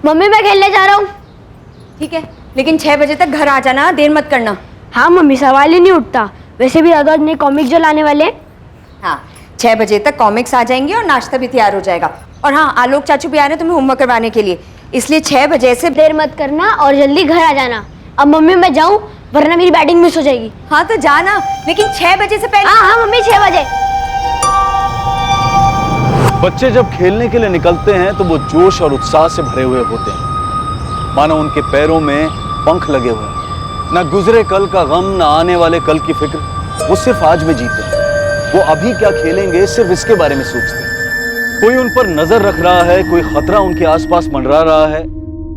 Mummy मैं खेलने जा रहा हूँ। ठीक है, लेकिन 6 बजे तक घर आ जाना, देर मत करना। हाँ मम्मी, सवाल ही नहीं उठता। वैसे भी दादा ने कॉमिक जो लाने वाले। हाँ, 6 बजे तक कॉमिक्स आ जाएंगे और नाश्ता भी तैयार हो जाएगा। और हाँ, आलोक चाचू भी आ रहे हैं तुम्हें होमवर्क करवाने के लिए, इसलिए 6 बजे से देर मत करना और जल्दी घर आ जाना। अब मम्मी मैं जाऊँ, वरना मेरी बैटिंग मिस हो जाएगी। हाँ तो जाना, लेकिन 6 बजे से पहले। हाँ हाँ मम्मी, 6 बजे। बच्चे जब खेलने के लिए निकलते हैं तो वो जोश और उत्साह से भरे हुए होते हैं, मानो उनके पैरों में पंख लगे हुए हैं। ना गुजरे कल का गम, ना आने वाले कल की फिक्र, वो सिर्फ आज में जीते हैं। वो अभी क्या खेलेंगे सिर्फ इसके बारे में सोचते हैं। कोई उन पर नजर रख रहा है, कोई खतरा उनके आसपास मंडरा रहा है,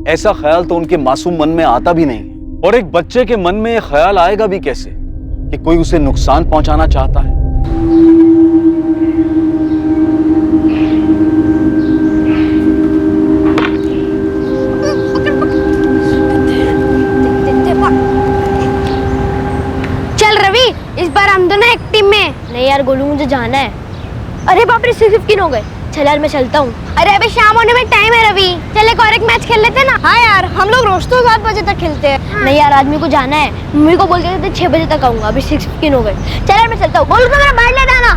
ऐसा ख्याल तो उनके मासूम मन में आता भी नहीं। और एक बच्चे के मन में यह ख्याल आएगा भी कैसे कि कोई उसे नुकसान पहुंचाना चाहता है। चल रवि, इस बार हम दोनों एक टीम में। नहीं यार गोलू, मुझे जाना है। अरे बाप रे, 6:15 हो गए। चल यार मैं चलता हूँ। अरे अभी शाम होने में टाइम है रवि, चल एक और एक मैच खेल लेते हैं ना। हाँ यार, हम लोग रोज तो 7 बजे तक खेलते हैं। हाँ। नहीं यार, आज मेरे को जाना है। मम्मी को बोल के 6 बजे तक आऊंगा। अभी 6:15 हो गए। चल यार मैं चलता हूँ। गोलू तो मेरा बैठ लेना ना।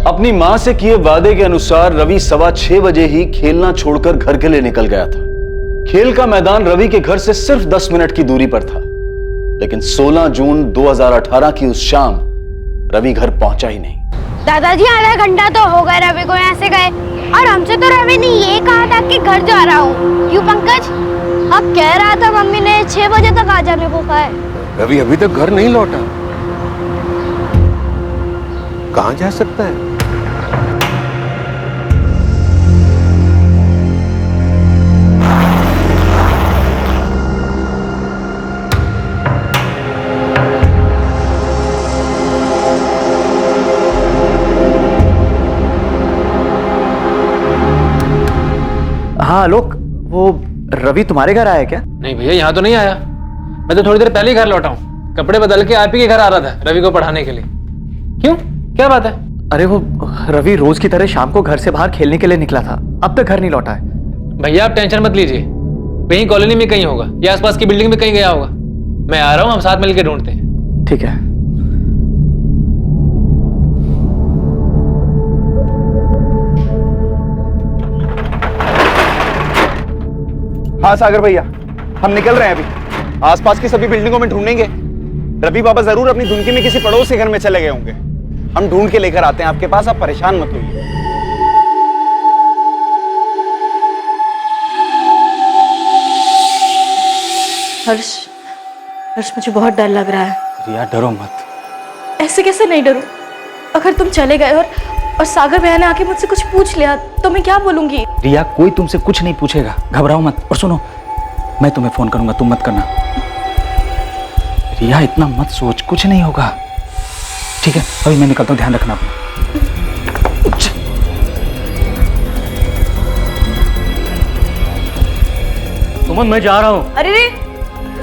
अपनी मां से किए वादे के अनुसार रवि 6:15 बजे ही खेलना छोड़कर घर के लिए निकल गया था। खेल का मैदान रवि के घर से सिर्फ 10 मिनट की दूरी पर था, लेकिन 16 जून 2018 की उस शाम रवि घर पहुंचा ही नहीं। दादाजी आधा घंटा तो हो गया रवि को यहाँ से गए, और हमसे तो रवि ने ये कहा था कि घर जा रहा हूँ। क्यों पंकज? अब कह रहा था मम्मी ने 6 बजे तक आ जाने को कहा है। रवि अभी तक घर नहीं लौटा, कहाँ जा सकता है? हाँ आलोक, वो रवि तुम्हारे घर आया क्या? नहीं भैया, यहाँ तो नहीं आया। मैं तो थोड़ी देर पहले ही घर लौटा हूँ। कपड़े बदल के आप ही के घर आ रहा था रवि को पढ़ाने के लिए। क्यों, क्या बात है? अरे वो रवि रोज की तरह शाम को घर से बाहर खेलने के लिए निकला था, अब तक घर नहीं लौटा है। भैया आप टेंशन मत लीजिए, कहीं कॉलोनी में कहीं होगा या आसपास की बिल्डिंग में कहीं गया होगा। मैं आ रहा हूँ, हम साथ मिलकर ढूंढते हैं। ठीक है। हाँ सागर भैया, हम निकल रहे हैं अभी। आसपास की सभी बिल्डिंगों में ढूंढेंगे। रवि बाबा जरूर अपनी धुनकी में किसी पड़ोसी घर में चले गए होंगे। हम ढूंढ के लेकर आते हैं आपके पास, आप परेशान मत होइए। हर्ष, मुझे बहुत डर लग रहा है। रिया डरो मत। ऐसे कैसे नहीं डरूं? अगर तुम चले गए और सागर भैया ने आके मुझसे कुछ पूछ लिया तो मैं क्या बोलूंगी? रिया, कोई तुमसे कुछ नहीं पूछेगा, घबराओ मत। और सुनो, मैं तुम्हें फोन करूंगा, तुम मत करना। रिया इतना मत सोच, कुछ नहीं होगा। ठीक है, अभी मैं निकलता हूँ, ध्यान रखना अपना। सुमन, मैं जा रहा हूँ। अरे रे,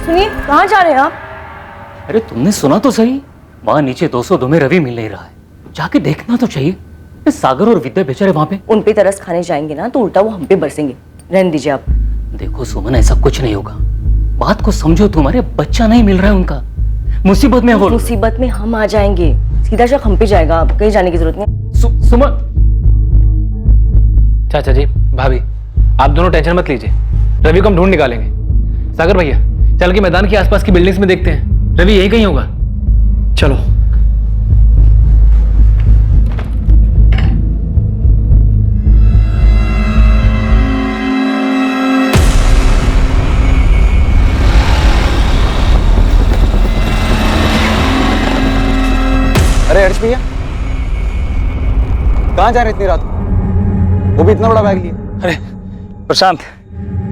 सुनिए, कहाँ जा रहे हैं आप? अरे तुमने सुना तो सही, वहां नीचे 202 में रवि मिल नहीं रहा है। जाके देखना तो चाहिए। सागर और विद्या बेचारे वहां पे। उन पे तरस खाने जाएंगे ना तो उल्टा वो हम पे बरसेंगे। रहने दीजिए आप। देखो सुमन, ऐसा कुछ नहीं होगा। बात को समझो, तुम्हारे बच्चा नहीं मिल रहा है उनका, मुसीबत में हो। मुसीबत में हम आ जाएंगे, सीधा शक हम पे जाएगा, आप कहीं जाने की जरूरत नहीं। सुमन। चाचा जी, भाभी, आप दोनों टेंशन मत लीजिए, रवि को हम ढूंढ निकालेंगे। सागर भैया, चल के मैदान के आसपास की बिल्डिंग्स में देखते हैं, रवि यही कहीं होगा। चलो। अरे हर्ष भैया, कहाँ जा रहे इतनी रात को? वो भी इतना बड़ा बैग लिए? अरे प्रशांत,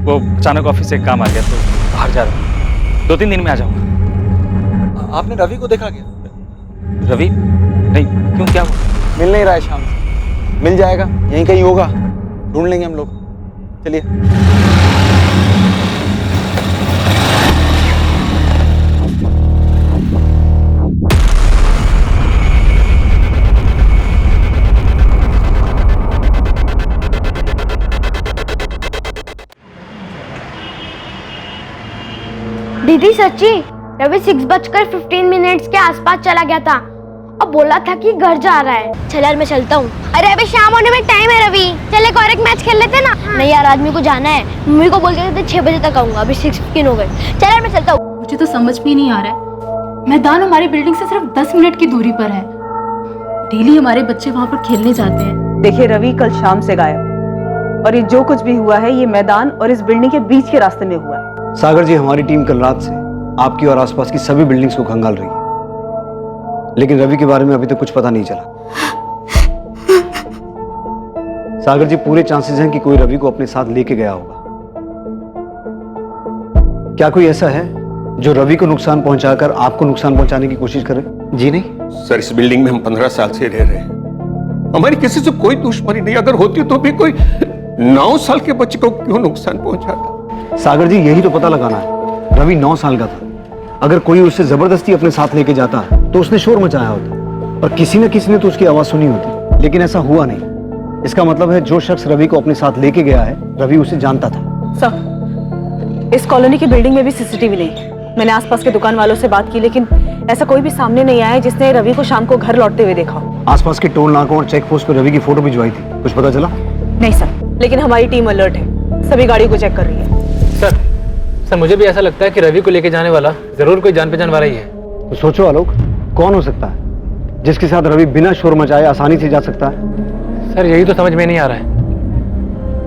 वो अचानक ऑफिस से काम आ गया तो बाहर जा रहा हूँ। 2-3 दिन में आ जाऊंगा। आपने रवि को देखा क्या? रवि? नहीं, क्यों, क्या हुआ? मिल नहीं रहा है शाम से। मिल जाएगा, यहीं कहीं होगा, ढूंढ लेंगे हम लोग। चलिए। दीदी सच्ची, रवि 6:15 के आसपास चला गया था और बोला था कि घर जा रहा है। चल यार मैं चलता हूँ। अरे अभी शाम होने में टाइम है रवि, चले और एक मैच खेल लेते ना। नहीं यार आदमी को जाना है, मम्मी को बोल के थे 6 बजे तक आऊंगा, अभी 6:15 हो गए। चल यार मैं चलता हूँ। मुझे तो समझ में नहीं आ रहा है, मैदान हमारी बिल्डिंग से सिर्फ 10 मिनट की दूरी पर है। डेली हमारे बच्चे वहाँ पर खेलने जाते हैं। देखिए रवि कल शाम से गायब है और ये जो कुछ भी हुआ है ये मैदान और इस बिल्डिंग के बीच के रास्ते में हुआ है। सागर जी, हमारी टीम कल रात से आपकी और आसपास की सभी बिल्डिंग्स को खंगाल रही है, लेकिन रवि के बारे में अभी तक कुछ पता नहीं चला। सागर जी, पूरे चांसेस हैं कि कोई रवि को अपने साथ लेके गया होगा। क्या कोई ऐसा है जो रवि को नुकसान पहुंचाकर आपको नुकसान पहुंचाने की कोशिश करे? जी नहीं सर, इस बिल्डिंग में हम 15 साल से रह रहे हैं, हमारी किसी से कोई दुश्मनी नहीं। अगर होती तो भी कोई 9 साल के बच्चे को क्यों नुकसान पहुंचाता? सागर जी, यही तो पता लगाना है। रवि 9 साल का था, अगर कोई उसे जबरदस्ती अपने साथ लेके जाता तो उसने शोर मचाया होता और किसी न किसी ने तो उसकी आवाज सुनी होती, लेकिन ऐसा हुआ नहीं। इसका मतलब है जो शख्स रवि को अपने साथ लेके गया है, रवि उसे जानता था। सर, इस कॉलोनी की बिल्डिंग में भी सीसीटीवी नहीं है। मैंने आसपास के दुकान वालों से बात की, लेकिन ऐसा कोई भी सामने नहीं आया जिसने रवि को शाम को घर लौटते हुए देखा हो। आसपास के टोल नाकों और चेक पोस्ट पर रवि की फोटो भिजवाई थी, कुछ पता चला? नहीं सर, लेकिन हमारी टीम अलर्ट है, सभी गाड़ी को चेक कर रही है। सर मुझे भी ऐसा लगता है कि रवि को लेके जाने वाला जरूर कोई जान पहचान वाला ही है। तो सोचो आलोक, कौन हो सकता है जिसके साथ रवि बिना शोर मचाए आसानी से जा सकता है? सर यही तो समझ में नहीं आ रहा है।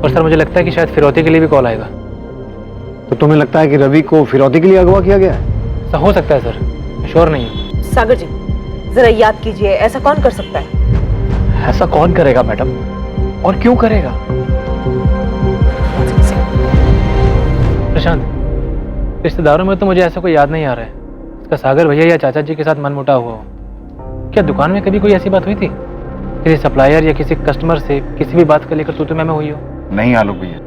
और सर मुझे लगता है कि शायद फिरौती के लिए भी कॉल आएगा। तो तुम्हें लगता है कि रवि को फिरौती के लिए अगवा किया गया है? सर हो सकता है सर, श्योर नहीं हूँ। सागर जी, जरा याद कीजिए, ऐसा कौन कर सकता है? ऐसा कौन करेगा मैडम, और क्यों करेगा? प्रशांत, रिश्तेदारों में तो मुझे ऐसा कोई याद नहीं आ रहा है। इसका सागर भैया या चाचा जी के साथ मनमुटाव हुआ हो। क्या दुकान में कभी कोई ऐसी बात हुई थी? किसी सप्लायर या किसी कस्टमर से किसी भी बात को लेकर तू मैं हुई हो? नहीं आलोक भैया।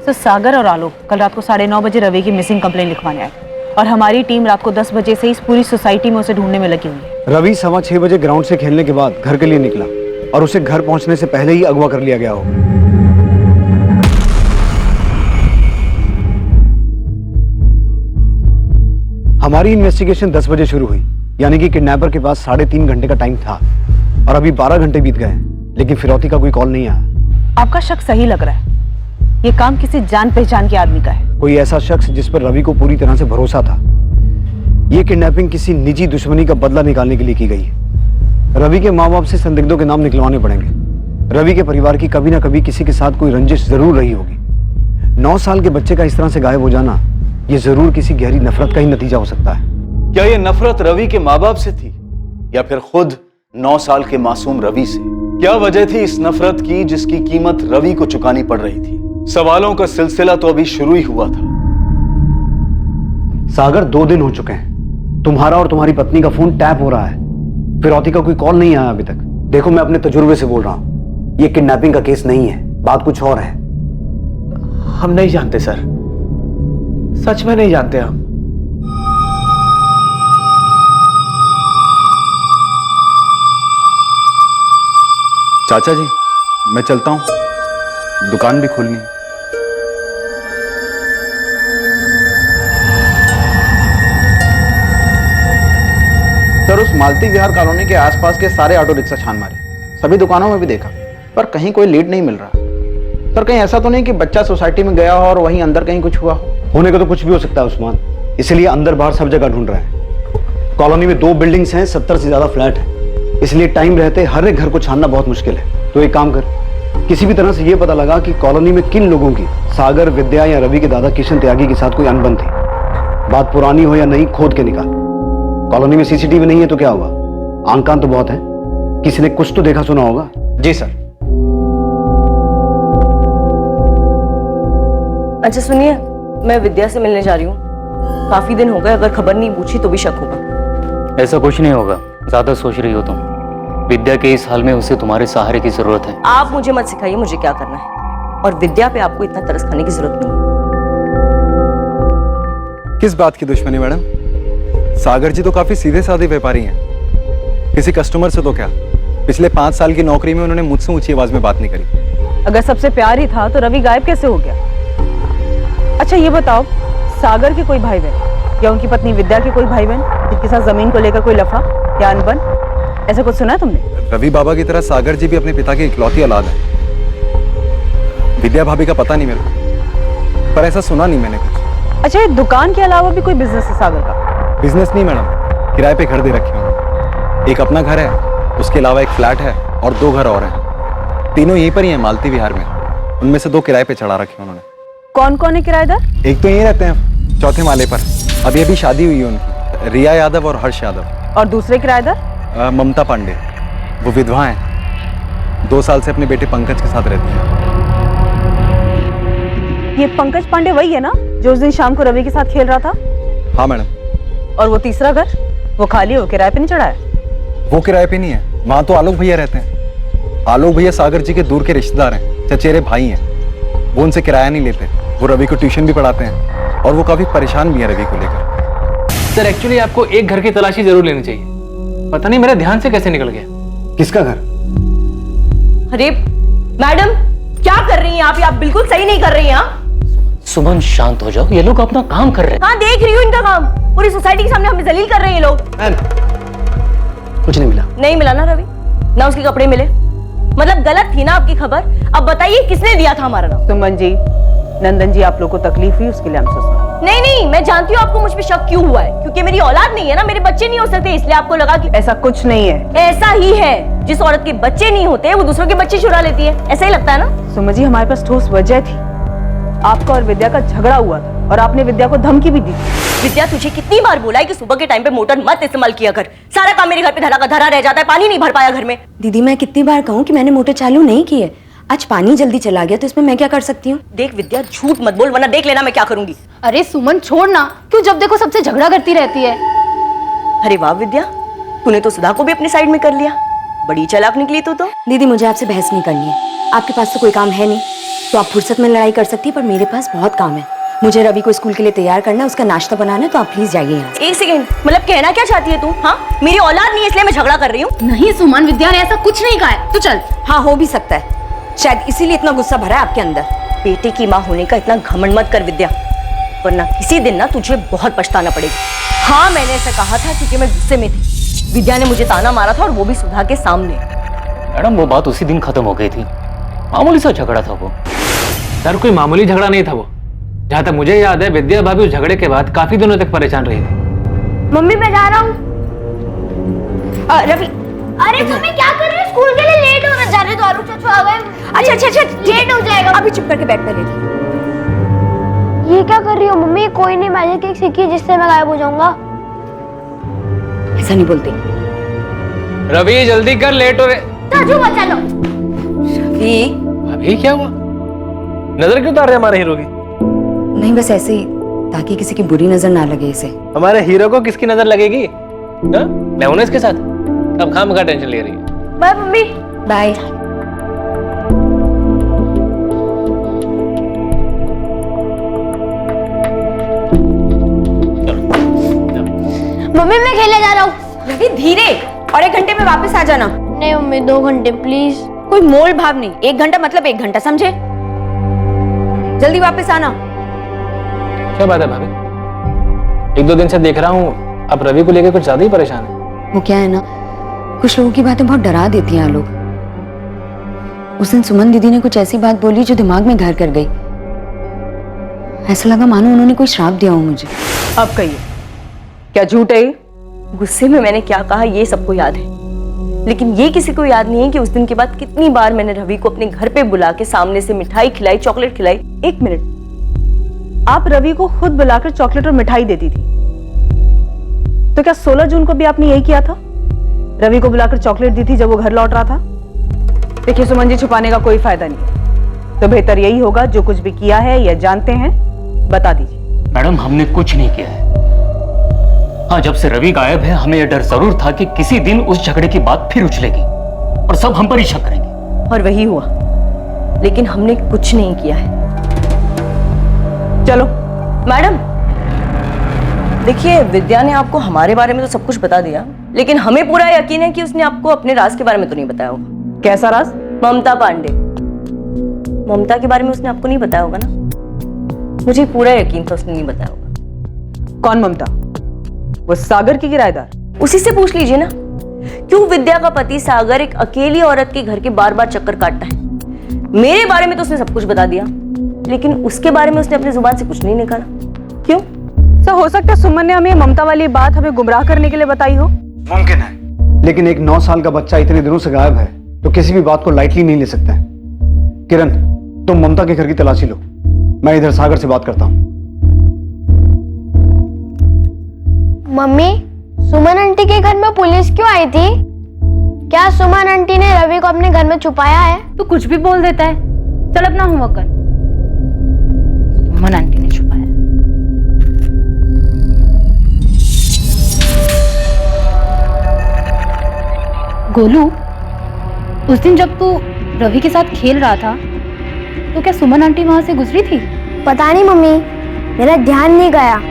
सर, सागर और आलोक कल रात को 9:30 बजे रवि की मिसिंग कंप्लेंट लिखवाने आए और हमारी टीम रात को 10 बजे से इस पूरी सोसाइटी में उसे ढूंढने में लगी हुई है। रवि 6:15 बजे ग्राउंड से खेलने के बाद घर के लिए निकला और उसे घर पहुंचने से पहले ही अगवा कर लिया गया होगा। हमारी इन्वेस्टिगेशन 10 बजे शुरू हुई, यानी कि किडनैपर के पास 3.5 घंटे का टाइम था और अभी 12 घंटे बीत गए हैं, लेकिन फिरौती का कोई कॉल नहीं आया। आपका शक सही लग रहा है, ये काम किसी जान पहचान के आदमी का है। कोई ऐसा शख्स जिस पर रवि को पूरी तरह से भरोसा था। ये किडनैपिंग किसी निजी दुश्मनी का बदला निकालने के लिए की गई है। रवि के माँ बाप से संदिग्धों के नाम निकलवाने पड़ेंगे। रवि के परिवार की कभी ना कभी किसी के साथ कोई रंजिश जरूर रही होगी। 9 साल के बच्चे का इस तरह से गायब हो जाना, ये जरूर किसी गहरी नफरत का ही नतीजा हो सकता है। क्या ये नफरत रवि के माँ बाप से थी या फिर खुद 9 साल के मासूम रवि से? क्या वजह थी इस नफरत की जिसकी कीमत रवि को चुकानी पड़ रही थी? सवालों का सिलसिला तो अभी शुरू ही हुआ था। सागर, 2 दिन हो चुके हैं, तुम्हारा और तुम्हारी पत्नी का फोन टैप हो रहा है, फिरौती का कोई कॉल नहीं आया अभी तक। देखो, मैं अपने तजुर्बे से बोल रहा हूं, ये किडनैपिंग का केस नहीं है, बात कुछ और है। हम नहीं जानते सर, सच में नहीं जानते हम। चाचा जी, मैं चलता हूं, दुकान भी खोलनी है। सर, उस मालती विहार कॉलोनी के आसपास के सारे ऑटो रिक्शा छान मारे, सभी दुकानों में भी देखा, पर कहीं कोई लीड नहीं मिल रहा। सर, कहीं ऐसा तो नहीं कि बच्चा सोसाइटी में गया हो और वहीं अंदर कहीं कुछ हुआ हो? होने का तो कुछ भी हो सकता है उस्मान, इसलिए अंदर बाहर सब जगह ढूंढ रहे हैं। कॉलोनी में 2 बिल्डिंग्स हैं, 70 से ज्यादा फ्लैट हैं, इसलिए टाइम रहते हर एक घर को छानना बहुत मुश्किल है। तो एक काम कर, किसी भी तरह से ये पता लगा कि कॉलोनी में किन लोगों की सागर, विद्या या रवि के दादा किशन त्यागी के साथ कोई अनबन थी। बात पुरानी हो या नहीं, खोद के निकाल। कॉलोनी में सीसीटीवी नहीं है तो क्या हुआ, आंख कान तो बहुत है, किसी ने कुछ तो देखा सुना होगा। जी सर। अच्छा सुनिए, मैं विद्या से मिलने जा रही हूँ, काफी दिन हो गए, अगर खबर नहीं पूछी तो भी शक होगा। ऐसा कुछ नहीं होगा, ज्यादा सोच रही हो तुम। विद्या के इस हाल में उसे तुम्हारे सहारे की जरूरत है। आप मुझे मत सिखाइए मुझे क्या करना है, और विद्या पे आपको इतना तरस खाने की जरूरत नहीं है। किस बात की दुश्मनी मैडम? सागर जी तो काफी सीधे साधे व्यापारी हैं। किसी कस्टमर से तो क्या, पिछले 5 साल की नौकरी में उन्होंने मुझसे ऊंची आवाज में बात नहीं करी। अगर सबसे प्यार ही था तो रवि गायब कैसे हो गया? अच्छा ये बताओ, सागर के कोई भाई बहन? या उनकी पत्नी विद्या के कोई भाई बहन जिनके साथ जमीन को लेकर कोई लफड़ा या अनबन, ऐसा कुछ सुना है तुमने? रवि बाबा की तरह सागर जी भी अपने पिता की इकलौती औलाद है। विद्या भाभी का पता नहीं मेरे को, पर ऐसा सुना नहीं मैंने कुछ। अच्छा, ये दुकान के अलावा भी कोई बिजनेस है सागर का? बिजनेस नहीं मैडम, किराए पे घर दे रखे हैं। एक अपना घर है, उसके अलावा एक फ्लैट है और 2 घर और हैं। तीनों यहीं पर ही हैं, मालती विहार में। उनमें से 2 किराए पे चढ़ा रखे उन्होंने। कौन कौन है किराएदार? एक तो यहीं रहते हैं 4थे माले पर, अभी अभी शादी हुई है उनकी, रिया यादव और हर्ष यादव। और दूसरे किराएदार? ममता पांडे, वो विधवा हैं, 2 साल से अपने बेटे पंकज के साथ रहती है। ये पंकज पांडे वही है ना जो उस दिन शाम को रवि के साथ खेल रहा था? हाँ मैडम। और वो तीसरा घर, वो खाली हो, किराए पे नहीं चढ़ा है? वो किराए पे नहीं है, वहां तो आलोक भैया रहते हैं। आलोक भैया सागर जी के दूर के रिश्तेदार हैं, चचेरे भाई हैं। वो उनसे किराया नहीं लेते, वो रवि को ट्यूशन भी पढ़ाते हैं और वो काफी परेशान भी है रवि को लेकर। सर एक्चुअली आपको एक घर की तलाशी जरूर लेनी चाहिए, पता नहीं मेरे ध्यान से कैसे निकल गया। किसका घर? अरे मैडम, क्या कर रही हैं आप बिल्कुल सही नहीं कर रही हैं। सुमन शांत हो जाओ, ये लोग अपना काम कर रहे हैं। हाँ देख रही हूँ इनका काम, पूरी सोसाइटी के सामने हमें जलील कर रहे हैं ये लोग। कुछ नहीं मिला। नहीं मिला ना रवि, ना उसके कपड़े मिले, मतलब गलत थी ना आपकी खबर। अब बताइए किसने दिया था हमारा नाम? सुमन जी, नंदन जी आप लोग को तकलीफ हुई उसके लिए हम सोचते। नहीं नहीं, मैं जानती हूँ आपको मुझ पे शक क्यों हुआ है, क्योंकि मेरी औलाद नहीं है ना, मेरे बच्चे नहीं हो सकते, इसलिए आपको लगा कि ऐसा कुछ नहीं है। ऐसा ही है, जिस औरत के बच्चे नहीं होते वो दूसरों के बच्चे चुरा लेती है, ऐसा ही लगता है ना। सुमन जी, हमारे पास ठोस वजह थी, आपका और विद्या का झगड़ा हुआ था और आपने विद्या को धमकी भी दी। विद्या, तुझे कितनी बार बोला है कि सुबह के टाइम पे मोटर मत इस्तेमाल किया कर, सारा काम मेरे घर पे धरा का धरा रह जाता है, पानी नहीं भर पाया घर में। दीदी मैं कितनी बार कहूँ कि मैंने मोटर चालू नहीं की है, आज पानी जल्दी चला गया तो इसमें मैं क्या कर सकती हूँ? देख विद्या, झूठ मत बोल वरना देख लेना मैं क्या करूंगी। अरे सुमन छोड़ ना, क्यों जब देखो सबसे झगड़ा करती रहती है। अरे वाह विद्या, तूने तो सुधा को भी अपनी साइड में कर लिया, बड़ी चालाक निकली तू तो। दीदी मुझे आपसे बहस नहीं करनी है, आपके पास तो कोई काम है नहीं, तो आप फुर्सत में लड़ाई कर सकती है, पर मेरे पास बहुत काम है। मुझे रवि को स्कूल के लिए तैयार करना है, उसका नाश्ता बनाना है, तो आप प्लीज जाइए यहाँ से। एक सेकंड, मतलब कहना क्या चाहती है तू? हाँ, मेरी औलाद नहीं है इसलिए मैं झगड़ा कर रही हूँ? नहीं सुमन, विद्या ने ऐसा कुछ नहीं कहा है, तू चल। हाँ हो भी सकता है, शायद इसीलिए इतना गुस्सा भरा है आपके अंदर। बेटे की माँ होने का इतना घमंड मत कर विद्या, वरना किसी दिन ना तुझे बहुत पछताना पड़ेगा। हाँ मैंने ऐसा कहा था क्योंकि मैं गुस्से में थी, विद्या ने मुझे ताना मारा था और वो भी सुधा के सामने। मैडम वो बात उसी दिन खत्म हो गई थी, मामूली सा झगड़ा था वो। सर कोई मामूली झगड़ा नहीं था वो, जहाँ तक मुझे याद है विद्या भाभी उस झगड़े के बाद काफी दिनों तक परेशान रही थी। मम्मी मैं जा रहा हूँ। रवि, अरे मम्मी क्या कर रहे हो? स्कूल के लिए लेट होना जा रहे, तो आलू चाचू आ गए। अच्छा लेट हो जाएगा, अभी चुप करके बैठ पहले। ये क्या कर रही हो मम्मी? कोई नहीं मैजिक एक सीखी जिससे मैं गायब हो जाऊंगा। ऐसा नहीं बोलते। रवि जल्दी कर, लेट हो रहे। चाचू बचा लो। रवि, अभी क्या हुआ? नजर क्यों उतार रहे हमारे हीरो की? नहीं बस ऐसे ही, ताकि किसी की बुरी नजर ना लगे इसे। हमारे हीरो को किसकी नजर लगेगी? मैं हूं ना इसके साथ, अब खाम का टेंशन ले रही है। Bye mummy. बाय। मम्मी मैं खेलने जा रहा हूँ। रवि धीरे, और 1 घंटे में वापस आ जाना। नहीं मम्मी 2 घंटे प्लीज। कोई मोल भाव नहीं, 1 घंटा मतलब 1 घंटा, समझे? जल्दी वापस आना। क्या बात है भाभी, 1-2 दिन से देख रहा हूँ आप रवि को लेकर कुछ ज्यादा ही परेशान है। वो क्या है ना, कुछ लोगों की बातें बहुत डरा देती हैं लोग। उस दिन सुमन दीदी ने कुछ ऐसी बात बोली जो दिमाग में घर कर गई। ऐसा लगा मानो उन्होंने कोई श्राप दिया हो मुझे। अब कहिए, क्या झूठ है? गुस्से में मैंने क्या कहा ये सबको याद है, लेकिन ये किसी को याद नहीं है कि उस दिन के बाद कितनी बार मैंने रवि को अपने घर पे बुला के सामने से मिठाई खिलाई, चॉकलेट खिलाई। 1 मिनट, आप रवि को खुद बुलाकर चॉकलेट और मिठाई देती थी, तो क्या 16 जून को भी आपने यही किया था? रवि को बुलाकर चॉकलेट दी थी जब वो घर लौट रहा था? देखिए सुमन जी, छुपाने का कोई फायदा नहीं, तो बेहतर यही होगा जो कुछ भी किया है या जानते हैं बता दीजिए। मैडम हमने कुछ नहीं किया है। हाँ, जब से रवि गायब है हमें यह डर जरूर था कि किसी दिन उस झगड़े की बात फिर उछलेगी और सब हम पर ही शक करेंगे, और वही हुआ, लेकिन हमने कुछ नहीं किया है। चलो मैडम देखिए, विद्या ने आपको हमारे बारे में तो सब कुछ बता दिया, लेकिन हमें पूरा यकीन है कि उसने आपको अपने राज के बारे में तो नहीं बताया होगा। कैसा राज? ममता पांडे, ममता के बारे में उसने आपको नहीं बताया होगा ना? मुझे पूरा यकीन था उसने नहीं बताया होगा। कौन ममता? वो सागर की किराएदार? उसी से पूछ लीजिए ना, क्यों विद्या का पति सागर एक अकेली औरत के घर के बार बार चक्कर काटता है? मेरे बारे में तो उसने सब कुछ बता दिया, लेकिन उसके बारे में उसने अपनी जुबान से कुछ नहीं निकाला। क्यों? सर, हो सकता है सुमन ने हमें ममता वाली बात हमें गुमराह करने के लिए बताई हो। मुमकिन है, लेकिन एक 9 साल का बच्चा इतने दिनों से गायब है तो किसी भी बात को लाइटली नहीं ले सकते हैं। किरण, तुम ममता के घर की तलाशी लो, मैं इधर सागर से बात करता हूँ। मम्मी, सुमन आंटी के घर में पुलिस क्यों आई थी? क्या सुमन आंटी ने रवि को अपने घर में छुपाया है? तू कुछ भी बोल देता है। चल अपना होमवर्क कर। सुमन आंटी ने छुपाया। गोलू, उस दिन जब तू रवि के साथ खेल रहा था तो क्या सुमन आंटी वहां से गुजरी थी? पता नहीं मम्मी, मेरा ध्यान नहीं गया।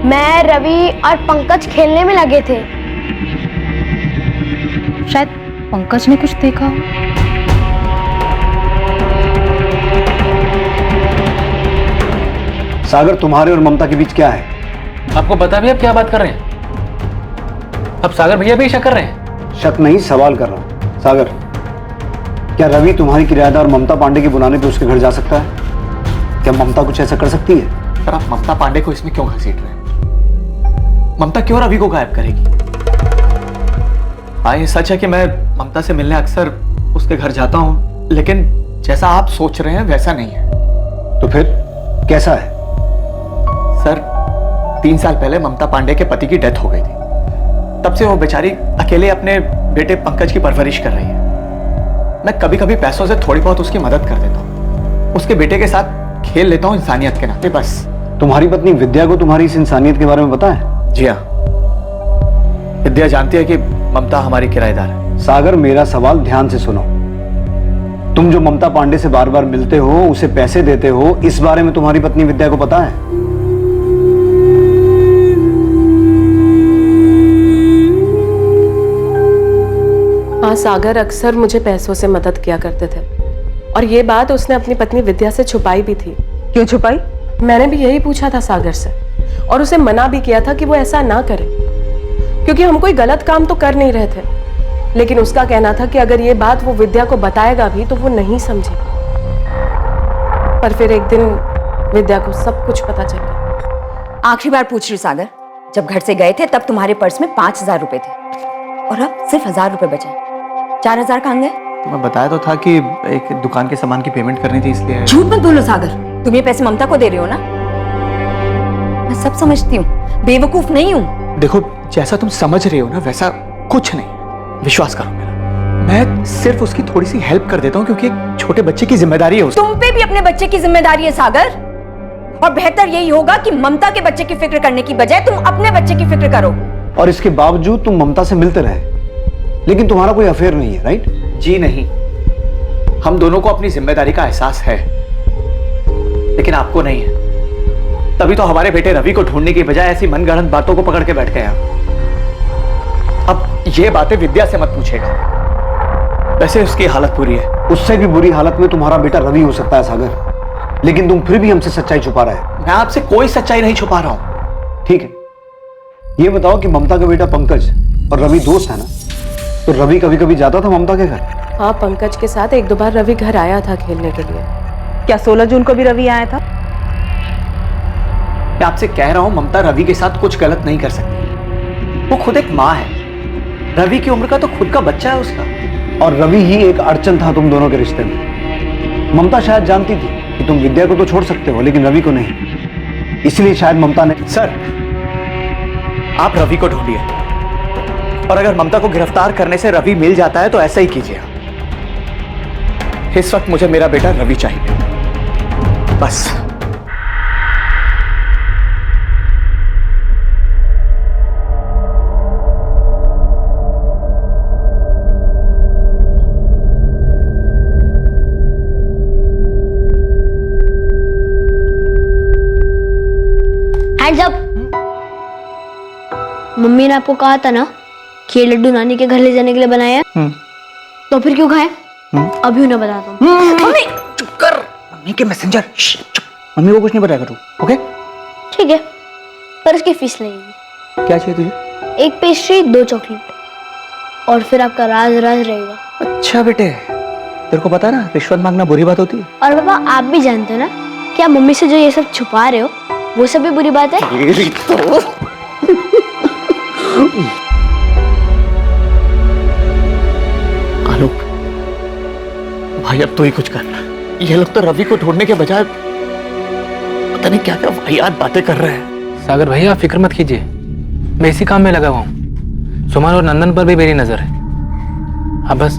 मैं, रवि और पंकज खेलने में लगे थे। शायद पंकज ने कुछ देखा हो। सागर, तुम्हारे और ममता के बीच क्या है? आपको पता भी, अब क्या बात कर रहे हैं? अब सागर भैया भी शक कर रहे हैं? शक नहीं, सवाल कर रहा हूं। सागर, क्या रवि तुम्हारी किराएदार ममता पांडे के बुलाने पे उसके घर जा सकता है? क्या ममता कुछ ऐसा कर सकती है? पर आप ममता पांडे को इसमें क्यों घसीट रहे हैं? ममता क्यों रवि को गायब करेगी? हाँ, ये सच है कि मैं ममता से मिलने अक्सर उसके घर जाता हूं, लेकिन जैसा आप सोच रहे हैं वैसा नहीं है। तो फिर कैसा है? सर, 3 साल पहले ममता पांडे के पति की डेथ हो गई थी। तब से वो बेचारी अकेले अपने बेटे पंकज की परवरिश कर रही है। मैं कभी कभी पैसों से थोड़ी बहुत उसकी मदद कर देता हूँ, उसके बेटे के साथ खेल लेता हूँ इंसानियत के नाते, बस। तुम्हारी पत्नी विद्या को तुम्हारी इस इंसानियत के बारे में पता है? जी हाँ, विद्या जानती है कि ममता हमारी किराएदार है। सागर, मेरा सवाल ध्यान से सुनो। तुम जो ममता पांडे से बार बार मिलते हो, उसे पैसे देते हो, इस बारे में तुम्हारी पत्नी विद्या को पता है? हाँ, सागर अक्सर मुझे पैसों से मदद किया करते थे, और ये बात उसने अपनी पत्नी विद्या से छुपाई भी थी। क्यों छुपाई? मैंने भी यही पूछा था सागर से, और उसे मना भी किया था कि वो ऐसा ना करे, क्योंकि हम कोई गलत काम तो कर नहीं रहे थे। लेकिन उसका कहना था कि अगर ये बात वो विद्या को बताएगा भी तो वो नहीं समझेगी। पर फिर एक दिन विद्या को सब कुछ पता चल गया। आखिरी बार पूछ रही सागर, जब घर से गए थे तब तुम्हारे पर्स में 5,000 रुपए थे और अब सिर्फ 1,000 रुपए बचे। 4,000 कहाँ गए? तो मैं बताया तो था कि एक दुकान के सामान की पेमेंट करनी थी, इसलिए। झूठ मत बोलो सागर, तुम ये पैसे ममता को दे रहे हो ना? मैं सब समझती हूँ, बेवकूफ नहीं हूँ। देखो, जैसा तुम समझ रहे हो ना वैसा कुछ नहीं, विश्वास करो मेरा। मैं सिर्फ उसकी थोड़ी सी हेल्प कर देता हूँ, क्योंकि एक छोटे बच्चे की जिम्मेदारी है उसकी। तुम पे भी अपने बच्चे की जिम्मेदारी है सागर, और बेहतर यही होगा कि ममता के बच्चे की फिक्र करने की बजाय तुम अपने बच्चे की फिक्र करो। और इसके बावजूद तुम ममता से मिलते रहे, लेकिन तुम्हारा कोई अफेयर नहीं है, राइट? जी नहीं, हम दोनों को अपनी जिम्मेदारी का एहसास है, लेकिन आपको नहीं है। तभी तो हमारे बेटे रवि को ढूंढने की बजाय ऐसी मनगढ़ंत बातों को पकड़ के बैठ गए आप। अब ये बातें विद्या से मत पूछेगा, वैसे उसकी हालत बुरी है। उससे भी बुरी हालत में तुम्हारा बेटा रवि हो सकता है सागर, लेकिन तुम फिर भी हमसे सच्चाई छुपा रहे हो। मैं आपसे कोई सच्चाई नहीं छुपा रहा हूं। ठीक है, ये बताओ कि ममता का बेटा पंकज और रवि दोस्त है ना? तो रवि कभी कभी जाता था ममता के घर? हाँ, पंकज के साथ 1-2 बार रवि घर आया था खेलने के लिए। क्या 16 जून को भी रवि आया था? मैं आपसे कह रहा हूं, ममता रवि के साथ कुछ गलत नहीं कर सकती। वो खुद एक माँ है, रवि की उम्र का तो खुद का बच्चा है उसका। और रवि ही एक अड़चन था तुम दोनों के रिश्ते में। ममता शायद जानती थी कि तुम विद्या को तो छोड़ सकते हो, लेकिन रवि को नहीं। इसलिए शायद ममता ने। सर, आप रवि को ढूंढिए, और अगर ममता को गिरफ्तार करने से रवि मिल जाता है तो ऐसा ही कीजिए। इस वक्त मुझे मेरा बेटा रवि चाहिए, बस। Hands up. मम्मी ने आपको कहा था ना कि ये लड्डू नानी के घर ले जाने के लिए बनाया है, तो फिर क्यों खाए? अभी उन्हें बताता हूँ। मम्मी चुप कर, मम्मी के मैसेंजर। चुप, मम्मी को कुछ नहीं बताएगा तू, ओके? ठीक है। पर उसकी फीस लगेगी। क्या चाहिए तुझे? एक पेस्ट्री, 2 चॉकलेट, और फिर आपका राज राज रहेगा। अच्छा बेटे, तेरे को पता है ना रिश्वत मांगना बुरी बात होती है। और पापा आप भी जानते हो ना कि आप मम्मी से जो ये सब छुपा रहे हो वो सब भी बुरी बात है। आलोक भाई, अब तो ही कुछ करना। ये लोग तो रवि को ढूंढने के बजाय पता नहीं क्या क्या वाहियात बातें कर रहे हैं। सागर भैया आप फिक्र मत कीजिए, मैं इसी काम में लगा हुआ हूँ। सुमन और नंदन पर भी मेरी नजर है। आप बस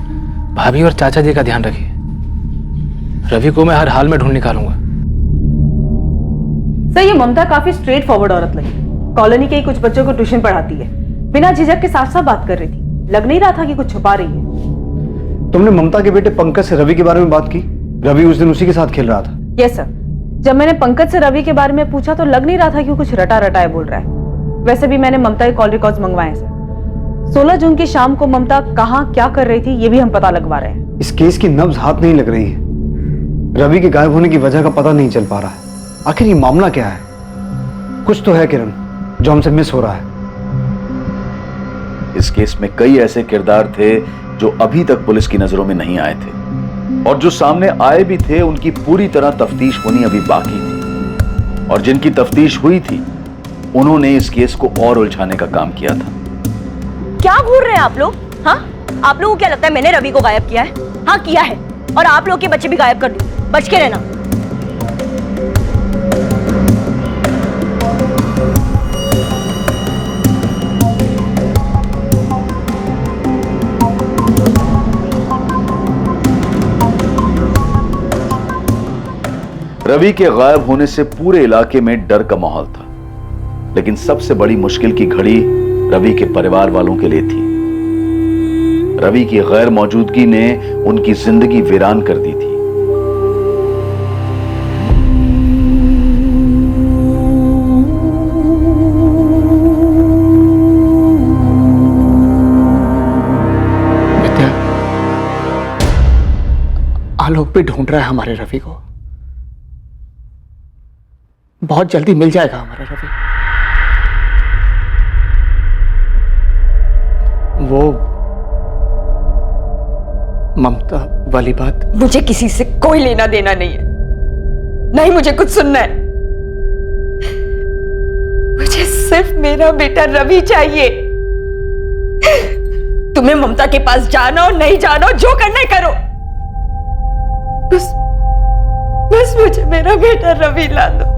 भाभी और चाचा जी का ध्यान रखिए। रवि को मैं हर हाल में ढूंढ निकालूंगा। सर, ये ममता काफी स्ट्रेट फॉरवर्ड औरत लगी। कॉलोनी के ही कुछ बच्चों को ट्यूशन पढ़ाती है, बिना झिझक के साफ साफ बात कर रही थी। लग नहीं रहा था कि कुछ छुपा रही है। तुमने ममता के बेटे पंकज से रवि के बारे में बात की? रवि उस दिन उसी के साथ खेल रहा था। यस सर, जब मैंने पंकज से रवि के बारे में पूछा तो लग नहीं रहा था कि वो कुछ रटा रटाए बोल रहा है। वैसे भी मैंने ममता के कॉल रिकॉर्ड्स मंगवाए सर। 16 जून की शाम को ममता कहाँ क्या कर रही थी ये भी हम पता लगवा रहे हैं। इस केस की नब्ज हाथ नहीं लग रही है। रवि के गायब होने की वजह का पता नहीं चल पा रहा है। आखिर ये मामला क्या है? कुछ तो है किरण जो हमसे मिस हो रहा है। इस केस में कई ऐसे किरदार थे जो अभी तक पुलिस की नजरों में नहीं आए थे, और जो सामने आए भी थे उनकी पूरी तरह तफ्तीश होनी अभी बाकी थी। और जिनकी तफ्तीश हुई थी उन्होंने इस केस को और उलझाने का काम किया था। क्या घूर रहे हैं आप लोग? हाँ, आप लोगों को क्या लगता है मैंने रवि को गायब किया है? हाँ किया है, और आप लोग के बच्चे भी गायब कर दो। बच के रहना। रवि के गायब होने से पूरे इलाके में डर का माहौल था, लेकिन सबसे बड़ी मुश्किल की घड़ी रवि के परिवार वालों के लिए थी। रवि की गैर मौजूदगी ने उनकी जिंदगी वीरान कर दी थी। विद्या, आलोक भी ढूंढ रहा है हमारे रवि को। बहुत जल्दी मिल जाएगा हमारा रवि। वो ममता वाली बात, मुझे किसी से कोई लेना देना नहीं है, नहीं मुझे कुछ सुनना है। मुझे सिर्फ मेरा बेटा रवि चाहिए। तुम्हें ममता के पास जाना हो नहीं जाना हो, जो करना है करो, बस मुझे मेरा बेटा रवि ला दो।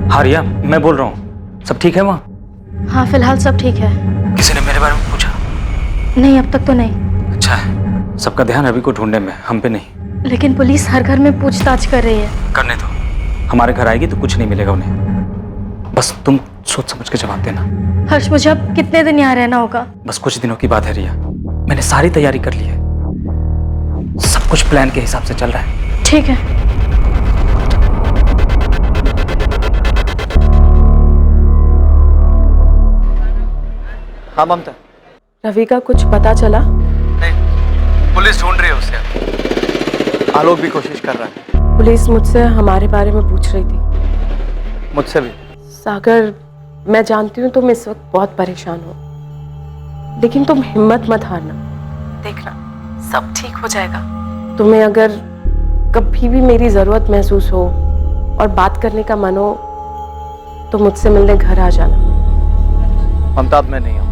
हाँ रिया, मैं बोल रहा हूँ। सब ठीक है वहाँ? हाँ फिलहाल सब ठीक है। किसी ने मेरे बारे में पूछा? नहीं, अब तक तो नहीं। अच्छा है, सबका ध्यान रवि को ढूंढने में, हम पे नहीं। लेकिन पुलिस हर घर में पूछताछ कर रही है। करने दो, हमारे घर आएगी तो कुछ नहीं मिलेगा उन्हें। बस तुम सोच समझ के जवाब देना। हर्ष, मुझे अब कितने दिन यहाँ रहना होगा? बस कुछ दिनों की बात है रिया, मैंने सारी तैयारी कर ली है। सब कुछ प्लान के हिसाब से चल रहा है। ठीक है। हाँ ममता, रवि का कुछ पता चला? नहीं, पुलिस ढूंढ रही है उसे। आलोक भी कोशिश कर रहा है। पुलिस मुझसे हमारे बारे में पूछ रही थी। मुझसे भी। सागर, मैं जानती हूँ तुम इस वक्त बहुत परेशान हो, लेकिन तुम हिम्मत मत हारना। देखना सब ठीक हो जाएगा। तुम्हें अगर कभी भी मेरी जरूरत महसूस हो और बात करने का मन हो तो मुझसे मिलने घर आ जाना। ममता, अब मैं नहीं हूँ।